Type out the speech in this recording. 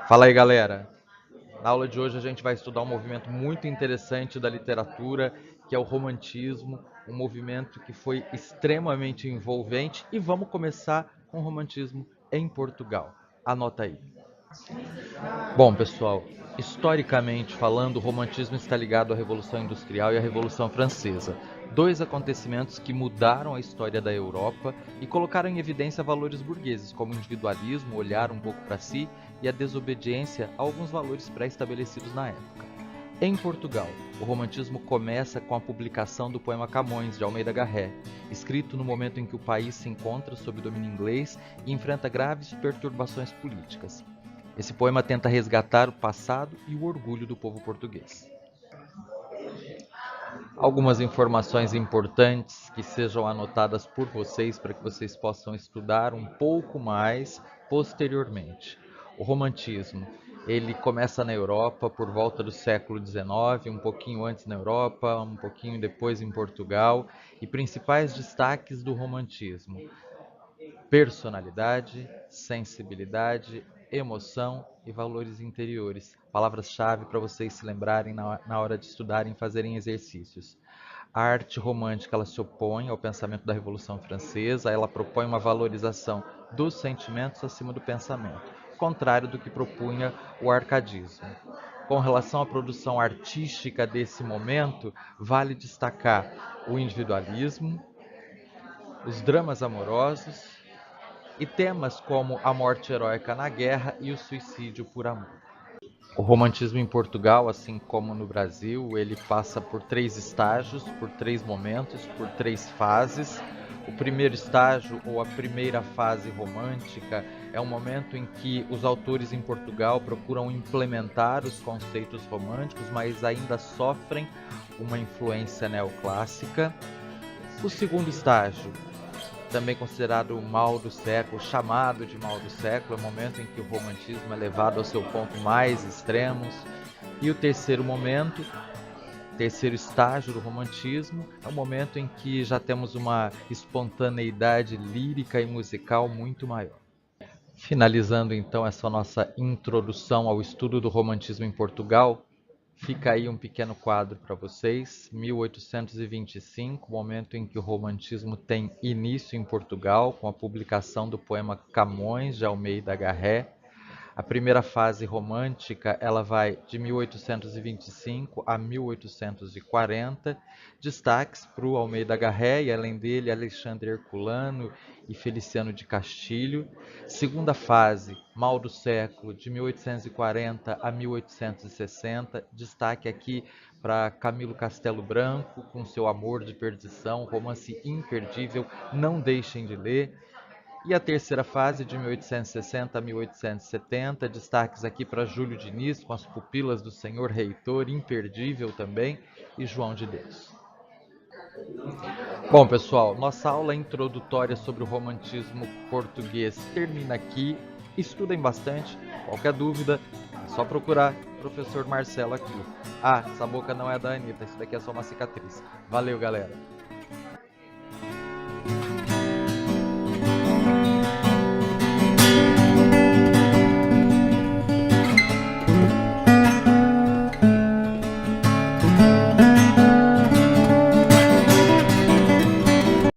Fala aí, galera. Na aula de hoje a gente vai estudar um movimento muito interessante da literatura, que é o romantismo, um movimento que foi extremamente envolvente e vamos começar com o romantismo em Portugal. Anota aí. Bom, pessoal, historicamente falando, o romantismo está ligado à Revolução Industrial e à Revolução Francesa, dois acontecimentos que mudaram a história da Europa e colocaram em evidência valores burgueses, como o individualismo, o olhar um pouco para si e a desobediência a alguns valores pré-estabelecidos na época. Em Portugal, o romantismo começa com a publicação do poema Camões, de Almeida Garré, escrito no momento em que o país se encontra sob domínio inglês e enfrenta graves perturbações políticas. Esse poema tenta resgatar o passado e o orgulho do povo português. Algumas informações importantes que sejam anotadas por vocês para que vocês possam estudar um pouco mais posteriormente. O romantismo, ele começa na Europa por volta do século XIX, um pouquinho antes na Europa, um pouquinho depois em Portugal, e principais destaques do romantismo: personalidade, sensibilidade, emoção e valores interiores. Palavras-chave para vocês se lembrarem na hora de estudarem e fazerem exercícios. A arte romântica ela se opõe ao pensamento da Revolução Francesa, ela propõe uma valorização dos sentimentos acima do pensamento, contrário do que propunha o arcadismo. Com relação à produção artística desse momento, vale destacar o individualismo, os dramas amorosos e temas como a morte heróica na guerra e o suicídio por amor. O romantismo em Portugal, assim como no Brasil, ele passa por três estágios, por três momentos, por três fases. O primeiro estágio, ou a primeira fase romântica, é um momento em que os autores em Portugal procuram implementar os conceitos românticos, mas ainda sofrem uma influência neoclássica. O segundo estágio, também considerado o mal do século, chamado de mal do século, é o momento em que o romantismo é levado ao seu ponto mais extremos. E o terceiro momento, terceiro estágio do romantismo, é o momento em que já temos uma espontaneidade lírica e musical muito maior. Finalizando então essa nossa introdução ao estudo do romantismo em Portugal, fica aí um pequeno quadro para vocês, 1825, momento em que o romantismo tem início em Portugal, com a publicação do poema Camões, de Almeida Garré. A primeira fase romântica ela vai de 1825 a 1840, destaques para o Almeida Garré e além dele Alexandre Herculano e Feliciano de Castilho. Segunda fase, mal do século, de 1840 a 1860, destaque aqui para Camilo Castelo Branco com seu Amor de Perdição, romance imperdível, não deixem de ler. E a terceira fase, de 1860 a 1870, destaques aqui para Júlio Diniz, com As Pupilas do Senhor Reitor, imperdível também, e João de Deus. Bom, pessoal, nossa aula introdutória sobre o romantismo português termina aqui. Estudem bastante. Qualquer dúvida, é só procurar professor Marcelo aqui. Ah, essa boca não é da Anitta, isso daqui é só uma cicatriz. Valeu, galera!